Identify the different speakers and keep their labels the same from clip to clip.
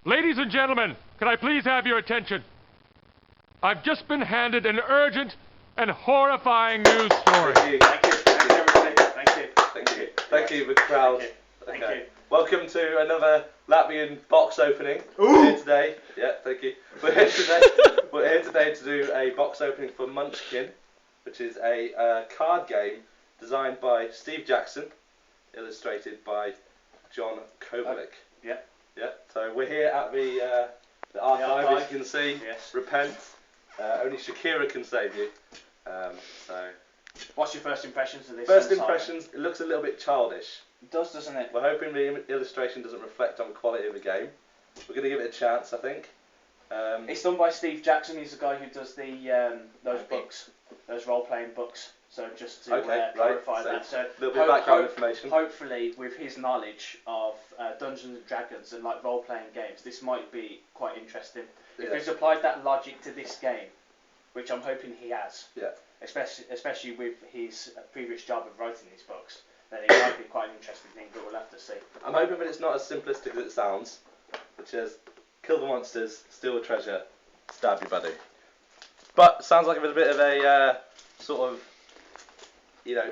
Speaker 1: Ladies and gentlemen, can I please have your attention? I've just been handed an urgent and horrifying news story.
Speaker 2: Thank you. Thank you. Thank you, the crowd.
Speaker 3: Thank you.
Speaker 2: Welcome to another Latvian box opening. We're here today. Yeah, thank you. We're here today to do a box opening for Munchkin, which is a card game designed by Steve Jackson, illustrated by John Kovalik.
Speaker 3: Yeah.
Speaker 2: Yeah. So we're here at the archive, as you can see.
Speaker 3: Yes.
Speaker 2: Repent. Only Shakira can save you. So.
Speaker 3: What's your first impressions of this?
Speaker 2: First impressions, it looks a little bit childish.
Speaker 3: It does, doesn't it?
Speaker 2: We're hoping the illustration doesn't reflect on the quality of the game. We're going to give it a chance, I think.
Speaker 3: It's done by Steve Jackson. He's the guy who does the those books, those role-playing books. So just to clarify that. So
Speaker 2: a little bit of background information.
Speaker 3: Hopefully, with his knowledge of Dungeons and Dragons and like role-playing games, this might be quite interesting. If he's applied that logic to this game, which I'm hoping he has.
Speaker 2: Yeah.
Speaker 3: Especially with his previous job of writing these books, then it might be quite an interesting thing, but we'll have to see.
Speaker 2: I'm hoping that it's not as simplistic as it sounds, which is kill the monsters, steal the treasure, stab your buddy. But it sounds like there's a bit of a sort of,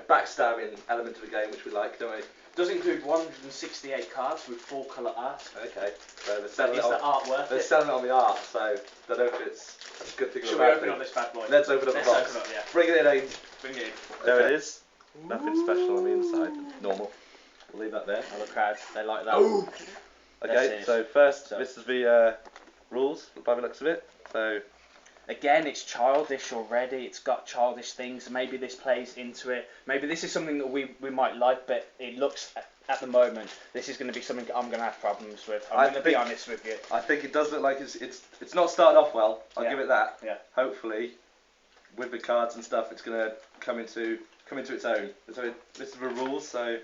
Speaker 2: backstabbing element to the game, which we like, don't we?
Speaker 3: Does include 168 cards with full colour art.
Speaker 2: Okay, so they're selling
Speaker 3: Is the art worth
Speaker 2: They're
Speaker 3: it?
Speaker 2: selling it on the art, so I don't know if it's a good thing or a
Speaker 3: Should we
Speaker 2: bad
Speaker 3: open
Speaker 2: thing.
Speaker 3: up this bad boy?
Speaker 2: Let's open up the box.
Speaker 3: Open up, yeah.
Speaker 2: Bring it in.
Speaker 3: Bring it in.
Speaker 2: There it is. Nothing special on the inside. Normal. We'll leave that there.
Speaker 3: Oh, the crowd, they like that.
Speaker 2: Okay,
Speaker 3: That's it.
Speaker 2: so first, this is the rules by the looks of it. So
Speaker 3: Again, it's childish already. It's got childish things. Maybe this plays into it. Maybe this is something that we might like, but it looks at the moment this is going to be something I'm going to have problems with. I'm going to be honest with you.
Speaker 2: I think it does look like it's not started off well. I'll give it that.
Speaker 3: Yeah.
Speaker 2: Hopefully, with the cards and stuff, it's going to come into its own. So this is the rules. So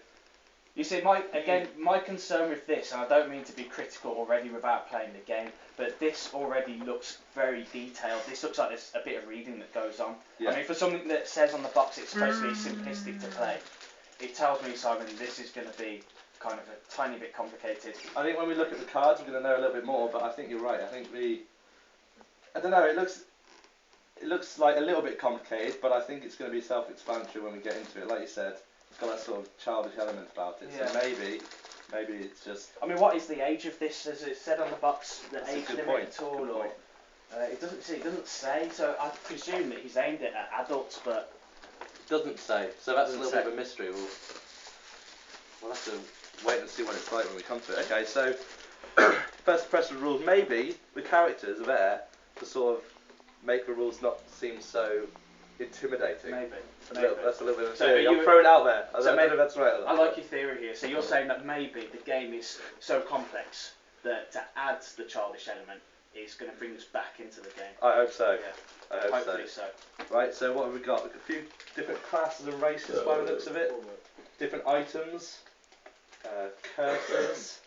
Speaker 3: You see, my concern with this, and I don't mean to be critical already without playing the game, but this already looks very detailed. This looks like there's a bit of reading that goes on.
Speaker 2: Yeah.
Speaker 3: I mean, for something that says on the box it's supposed to be simplistic to play, it tells me, Simon, this is going to be kind of a tiny bit complicated.
Speaker 2: I think when we look at the cards, we're going to know a little bit more. But I think you're right. I think I don't know. It looks like a little bit complicated, but I think it's going to be self-explanatory when we get into it. Like you said, it's got that sort of childish element about it.
Speaker 3: Yeah.
Speaker 2: So maybe it's just.
Speaker 3: I mean, what is the age of this? Has it said on the box the
Speaker 2: That's a
Speaker 3: age
Speaker 2: good
Speaker 3: limit
Speaker 2: point,
Speaker 3: at all?
Speaker 2: good
Speaker 3: Or
Speaker 2: point.
Speaker 3: it doesn't say. So I presume that he's aimed it at adults, but
Speaker 2: Doesn't say. So that's a
Speaker 3: Doesn't
Speaker 2: little
Speaker 3: say.
Speaker 2: bit of a mystery. We'll have to wait and see what it's like when we come to it. Okay, so first impression rules. Maybe the characters are there to sort of make the rules not seem so intimidating.
Speaker 3: maybe.
Speaker 2: That's a little bit of a
Speaker 3: So
Speaker 2: theory.
Speaker 3: are
Speaker 2: I'm
Speaker 3: you-
Speaker 2: throwing it out there. I
Speaker 3: so
Speaker 2: don't know
Speaker 3: maybe-
Speaker 2: if that's right. Or
Speaker 3: I
Speaker 2: not.
Speaker 3: like your theory here. So you're saying that maybe the game is so complex that to add the childish element is going to bring us back into the game.
Speaker 2: I hope so.
Speaker 3: Yeah,
Speaker 2: I hope
Speaker 3: hopefully so.
Speaker 2: Right, so what have we got? We've got a few different classes and races by the looks of it. Different items, curses.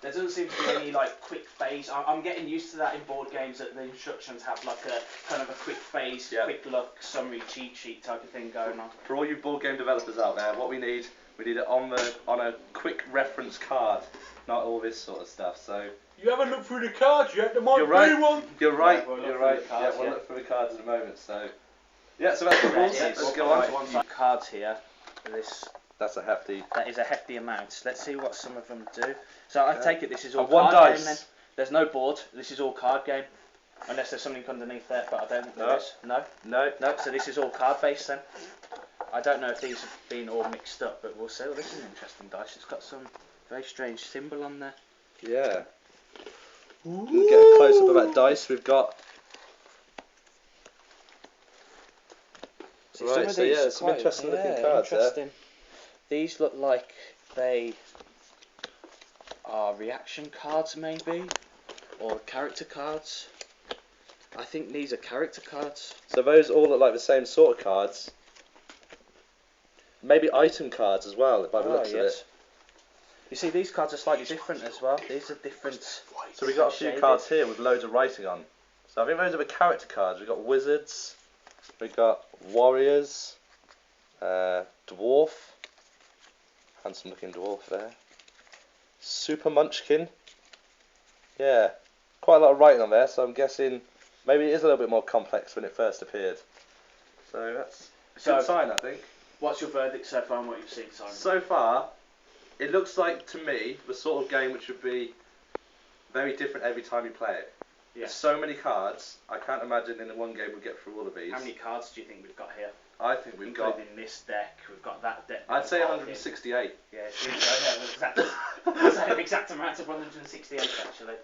Speaker 3: There doesn't seem to be any like quick phase. I'm getting used to that in board games that the instructions have like a kind of a quick phase,
Speaker 2: Yeah.
Speaker 3: quick look, summary, cheat sheet type of thing going on.
Speaker 2: For all you board game developers out there, what we need it on a quick reference card, not all this sort of stuff. So
Speaker 1: You haven't looked through the cards yet. There might
Speaker 2: you're right.
Speaker 1: one.
Speaker 2: You're right.
Speaker 3: Yeah, we'll look
Speaker 2: you're
Speaker 3: through
Speaker 2: right.
Speaker 3: the cards,
Speaker 2: We'll
Speaker 3: yeah.
Speaker 2: look for the cards in a moment. So yeah, so that's the rules. Let's go on.
Speaker 3: Cards here.
Speaker 2: That's a hefty.
Speaker 3: That is a hefty amount. Let's see what some of them do. So I take it this is all
Speaker 2: And one
Speaker 3: card
Speaker 2: dice.
Speaker 3: game then. There's no board. This is all card game. Unless there's something underneath there, but I don't think there
Speaker 2: No.
Speaker 3: is. No?
Speaker 2: No.
Speaker 3: No, so this is all card based then. I don't know if these have been all mixed up, but we'll see. Well, this is an interesting dice. It's got some very strange symbol on there.
Speaker 2: Yeah. We'll get a close up of that dice. We've got.
Speaker 3: See,
Speaker 2: Right,
Speaker 3: some of
Speaker 2: so
Speaker 3: these
Speaker 2: yeah,
Speaker 3: are
Speaker 2: some interesting looking cards there.
Speaker 3: interesting. These look like they are reaction cards maybe, or character cards. I think these are character cards.
Speaker 2: So those all look like the same sort of cards. Maybe item cards as well, by the looks of it.
Speaker 3: You see, these cards are slightly different as well. These are different.
Speaker 2: So we've got a few
Speaker 3: shaded.
Speaker 2: cards here with loads of writing on. So I think those are the character cards. We've got wizards, we've got warriors, dwarf, handsome looking dwarf there, super munchkin, Yeah, quite a lot of writing on there, so I'm guessing maybe it is a little bit more complex when it first appeared. So that's a good sign, I think.
Speaker 3: What's your verdict so far on what you've seen, Simon?
Speaker 2: So far, it looks like to me the sort of game which would be very different every time you play it.
Speaker 3: Yeah.
Speaker 2: There's so many cards, I can't imagine in one game we'll get through all of these.
Speaker 3: How many cards do you think we've got here?
Speaker 2: I think we've got,
Speaker 3: Including this deck, we've got that deck.
Speaker 2: I'd say 168.
Speaker 3: Yeah, it seems so. Yeah, that's an exact amount of 168 actually.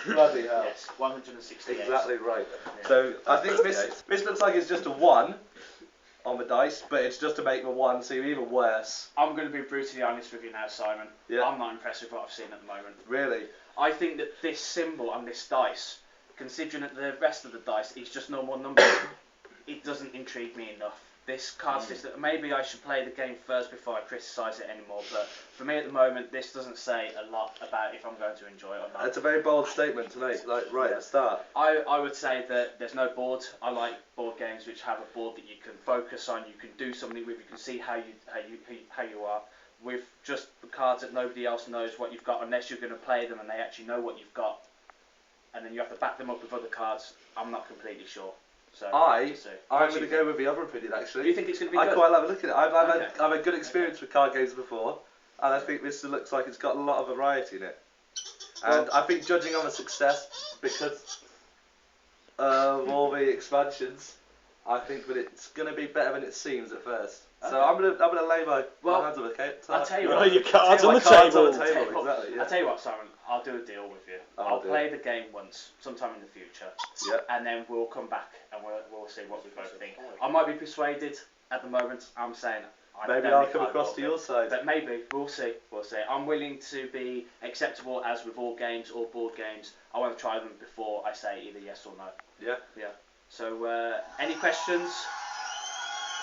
Speaker 2: Bloody hell.
Speaker 3: Yes, 168.
Speaker 2: Exactly right.
Speaker 3: Yeah.
Speaker 2: So I think this looks like it's just a 1 on the dice, but it's just to make the 1 seem even worse.
Speaker 3: I'm going to be brutally honest with you now, Simon.
Speaker 2: Yeah.
Speaker 3: I'm not impressed with what I've seen at the moment.
Speaker 2: Really?
Speaker 3: I think that this symbol on this dice, considering that the rest of the dice is just normal numbers, it doesn't intrigue me enough. This card system, maybe I should play the game first before I criticise it anymore, but for me at the moment, this doesn't say a lot about if I'm going to enjoy it or not.
Speaker 2: It's a very bold statement to make, like right at the start.
Speaker 3: I would say that there's no board. I like board games which have a board that you can focus on, you can do something with, you can see how you are. With just the cards that nobody else knows what you've got unless you're going to play them and they actually know what you've got, and then you have to back them up with other cards. I'm not completely sure. So
Speaker 2: I'm going to go with the other opinion actually.
Speaker 3: Do you think it's going to be
Speaker 2: I
Speaker 3: good?
Speaker 2: quite like a look at it. I've
Speaker 3: Okay.
Speaker 2: had a good experience with card games before, and I think this looks like it's got a lot of variety in it. And I think judging on the success, because of all the expansions, I think that it's going to be better than it seems at first. So I'm gonna lay my hands on the table.
Speaker 3: I'll tell you
Speaker 4: Lay
Speaker 3: what.
Speaker 4: your cards on the
Speaker 2: Cards on
Speaker 4: table.
Speaker 2: the table. Exactly. Yeah.
Speaker 3: I'll tell you what, Simon. I'll do a deal with you. I'll play the game once, sometime in the future, and then we'll come back and we'll see what we both think. I might be persuaded at the moment. I'm saying
Speaker 2: Maybe I'll come across to your side.
Speaker 3: but maybe we'll see. We'll see. I'm willing to be acceptable as with all games or board games. I want to try them before I say either yes or no.
Speaker 2: Yeah.
Speaker 3: Yeah. So any questions?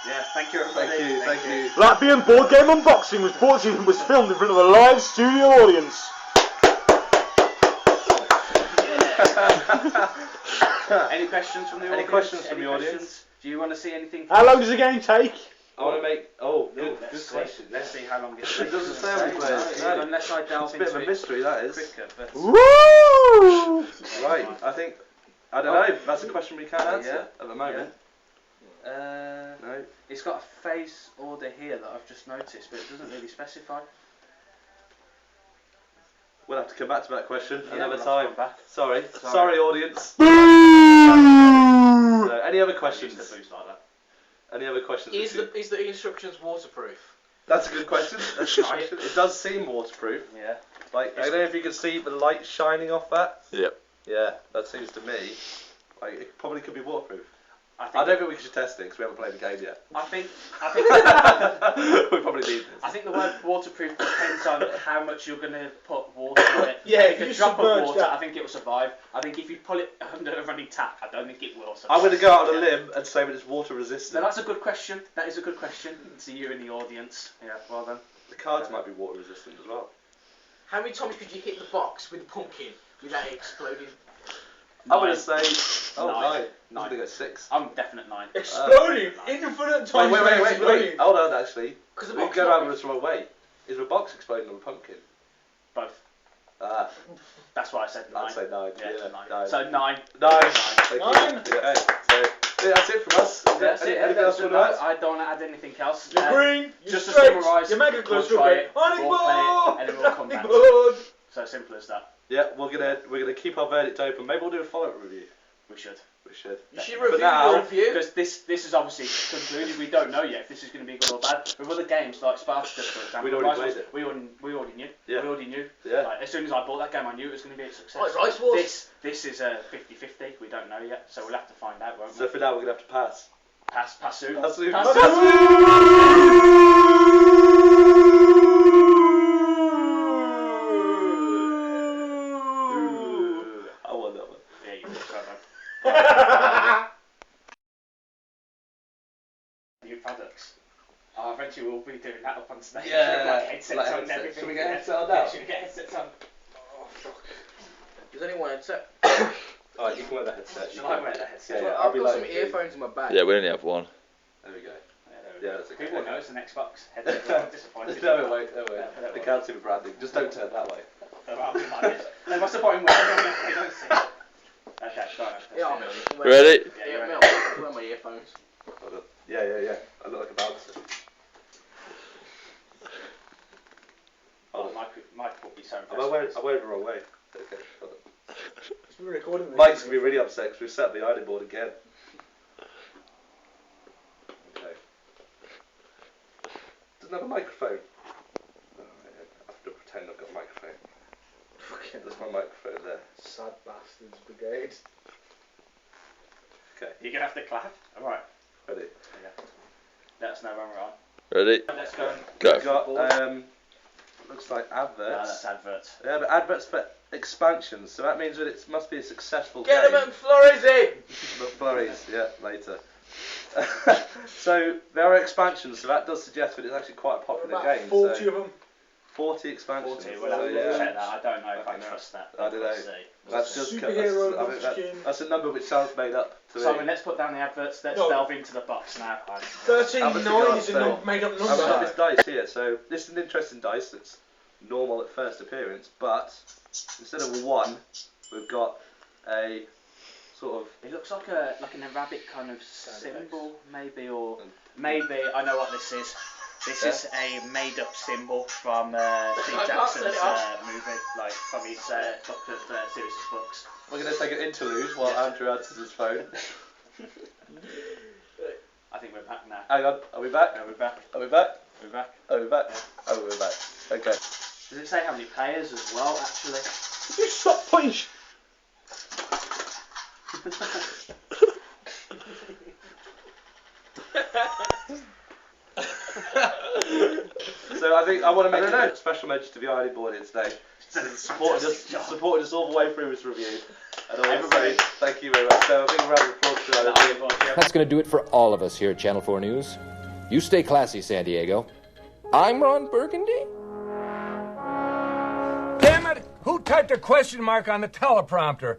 Speaker 3: Yeah. Thank you, everybody.
Speaker 2: Thank you.
Speaker 4: Latvian board game unboxing was filmed in front of a live studio audience.
Speaker 3: Any questions from the audience?
Speaker 2: Any questions from the audience?
Speaker 3: Do you want to see anything?
Speaker 4: How long does the game take?
Speaker 2: I want to make. Oh, good
Speaker 3: Let's
Speaker 2: question.
Speaker 3: Let's see how long it takes.
Speaker 2: It doesn't say how many players. No.
Speaker 3: Unless I delve
Speaker 2: It's a bit
Speaker 3: into
Speaker 2: of a
Speaker 3: it
Speaker 2: mystery, that is.
Speaker 3: quicker. But
Speaker 4: Woo!
Speaker 2: Right. I don't know. That's a question we can't answer at the moment. No.
Speaker 3: It's got a phase order here that I've just noticed, but it doesn't really specify.
Speaker 2: We'll have to come back to that question
Speaker 3: Yeah,
Speaker 2: another
Speaker 3: we'll have to
Speaker 2: time.
Speaker 3: come back.
Speaker 2: Sorry, audience.
Speaker 4: Boo!
Speaker 2: Any other
Speaker 3: I
Speaker 2: questions?
Speaker 3: used to boost like that.
Speaker 2: Any other questions?
Speaker 5: Is the instructions waterproof?
Speaker 2: That's a good question. That's a good question. It does seem waterproof.
Speaker 3: Yeah.
Speaker 2: Like I don't know if you can see the light shining off that.
Speaker 4: Yep.
Speaker 2: Yeah, that seems to me like it probably could be waterproof.
Speaker 3: I
Speaker 2: I don't think we should test it because we haven't played the game yet.
Speaker 3: I think
Speaker 2: We probably need this.
Speaker 3: I think the word waterproof depends on how much you're going to put water in it.
Speaker 4: Yeah,
Speaker 3: if
Speaker 4: if
Speaker 3: a
Speaker 4: you
Speaker 3: drop of
Speaker 4: submerge
Speaker 3: water,
Speaker 4: that-
Speaker 3: I think it will survive. I think if you pull it under a running tap, I don't think it will survive.
Speaker 2: I'm going to go out on a limb and say that it's water resistant.
Speaker 3: No, that's a good question. That is a good question. To you in the audience. Yeah, well done.
Speaker 2: The cards might be water resistant as well.
Speaker 5: How many times could you hit the box with the pumpkin without it exploding?
Speaker 2: I would say
Speaker 3: Nine.
Speaker 2: I'm going to go 6.
Speaker 3: I'm definite 9.
Speaker 4: Exploding! Infinite times
Speaker 2: Wait. Hold on, actually.
Speaker 5: Because the
Speaker 2: We
Speaker 5: box
Speaker 2: can go
Speaker 5: might
Speaker 2: around
Speaker 5: be-
Speaker 2: this wrong way. Is the box exploding on the pumpkin?
Speaker 3: Both.
Speaker 2: Ah,
Speaker 3: That's why I said 9.
Speaker 2: I'd say 9.
Speaker 3: Yeah,
Speaker 2: Yeah,
Speaker 3: 9.
Speaker 2: 9.
Speaker 3: So 9.
Speaker 2: 9. Thank you.
Speaker 4: 9.
Speaker 2: Yeah, so that's it from us.
Speaker 3: That's it.
Speaker 2: Anything else you want to add?
Speaker 3: I don't want to add anything else.
Speaker 4: You're green, you're
Speaker 3: just to
Speaker 4: straight,
Speaker 3: summarise,
Speaker 4: you're mega
Speaker 3: we'll
Speaker 4: close
Speaker 3: try
Speaker 4: to
Speaker 3: it,
Speaker 4: Honey
Speaker 3: we'll play it, and then we'll come back to it.
Speaker 4: board!
Speaker 3: So simple as that.
Speaker 2: Yeah, we're gonna keep our verdict open. Maybe we'll do a follow-up review.
Speaker 3: We should.
Speaker 2: We should.
Speaker 5: You should
Speaker 2: But
Speaker 5: review
Speaker 2: now-
Speaker 5: the review.
Speaker 3: Because this is obviously concluded. We don't know yet if this is going to be good or bad. With other games like Spartacus, for example,
Speaker 2: We'd already
Speaker 3: Rice Wars,
Speaker 2: played it.
Speaker 3: we already knew.
Speaker 2: Yeah.
Speaker 3: We already knew.
Speaker 2: Yeah.
Speaker 3: Like, as soon as I bought that game, I knew it was going to be a success.
Speaker 5: Like Rice Wars.
Speaker 3: This is a 50-50. We don't know yet, so we'll have to find out, won't
Speaker 2: So
Speaker 3: we?
Speaker 2: for now, we're gonna have to pass.
Speaker 3: Pass soon.
Speaker 2: Pass soon.
Speaker 3: Pass
Speaker 2: Pass
Speaker 3: soon.
Speaker 2: I won that one.
Speaker 3: Yeah, you did, Trevor. New products. Eventually we'll be doing that up on stage.
Speaker 2: Yeah,
Speaker 3: Like headsets
Speaker 2: like
Speaker 3: on and
Speaker 2: headsets.
Speaker 3: everything.
Speaker 2: Should we get
Speaker 3: Yeah.
Speaker 2: headset on
Speaker 3: Yeah,
Speaker 2: now?
Speaker 3: should we get headsets on?
Speaker 5: Oh, fuck. Does anyone headset?
Speaker 2: Alright, you can wear the headset.
Speaker 3: Shall I wear the headset?
Speaker 2: Yeah,
Speaker 5: I've
Speaker 2: be
Speaker 5: got
Speaker 2: like
Speaker 5: some
Speaker 2: you.
Speaker 5: earphones in my bag.
Speaker 4: Yeah, we only have one.
Speaker 2: There we go.
Speaker 3: Yeah,
Speaker 2: Yeah, that's okay.
Speaker 3: People know it's an Xbox headset. I'm disappointed.
Speaker 2: No, wait.
Speaker 3: Yeah,
Speaker 2: They can't see the branding. Just don't turn that way.
Speaker 3: Then what's the point in wearing them? They don't see. Okay, go on.
Speaker 5: Yeah, I'll move.
Speaker 2: Ready?
Speaker 5: Yeah, Mel, wear my earphones.
Speaker 2: Yeah. I look like a bouncer.
Speaker 3: Oh, Mike will be so impressed.
Speaker 2: I wear it the wrong way. Okay. Hold on.
Speaker 5: It's been recording this.
Speaker 2: Mike's gonna be really upset because we set up the ID board again. Okay. Doesn't have a microphone. Oh, I have to pretend I've got a microphone. There's my microphone there.
Speaker 5: Sad bastards brigade.
Speaker 2: Okay.
Speaker 3: You're gonna have to clap. All right.
Speaker 2: Ready?
Speaker 3: Yeah. Let us know when we're on.
Speaker 2: Ready?
Speaker 3: Let's go.
Speaker 2: We've got looks like adverts.
Speaker 3: No, that's adverts.
Speaker 2: Yeah, but adverts for expansions, so that means that it must be a successful
Speaker 5: Get
Speaker 2: game.
Speaker 5: them McFlurries in!
Speaker 2: McFlurries, yeah, later. So there are expansions, so that does suggest that it's actually quite a popular
Speaker 5: About
Speaker 2: game.
Speaker 5: 40
Speaker 2: so
Speaker 5: of them.
Speaker 2: 40 expansions.
Speaker 3: 40. We'll have to
Speaker 2: yeah.
Speaker 3: check that. I don't know if I
Speaker 2: Fucking hell.
Speaker 3: trust that.
Speaker 2: I don't know.
Speaker 3: We'll see.
Speaker 2: That's just
Speaker 5: Superhero
Speaker 2: I think
Speaker 5: Munchkin.
Speaker 2: that's a number which sounds made up to me.
Speaker 3: Simon, let's put down the adverts. Let's
Speaker 5: No.
Speaker 3: delve into the box now.
Speaker 5: 13.9 is a made up
Speaker 2: I've got
Speaker 5: number.
Speaker 2: this dice here, so this is an interesting dice. It's normal at first appearance, but instead of a 1, we've got a sort of.
Speaker 3: It looks like an Arabic kind of symbol, maybe, or maybe I know what this is. This is a made-up symbol from Steve
Speaker 5: I can't
Speaker 3: Jackson's
Speaker 5: set it off.
Speaker 3: movie, like from his book of series of books.
Speaker 2: We're going to take an interlude while Andrew answers his phone.
Speaker 3: I think we're back now.
Speaker 2: Hang on, are we back?
Speaker 3: We're back.
Speaker 2: Are we back?
Speaker 3: We're back.
Speaker 2: Are we back? Oh, we're back. Okay.
Speaker 3: Does it say how many players as well? Actually.
Speaker 4: You stop putting.
Speaker 2: So I think I want to make a special mention to the ID board here today. Supported us all the way through this review. And I want to say thank you very much. So a big round of applause to that.
Speaker 6: That's going to do it for all of us here at Channel 4 News. You stay classy, San Diego. I'm Ron Burgundy.
Speaker 7: Damn it! Who typed a question mark on the teleprompter?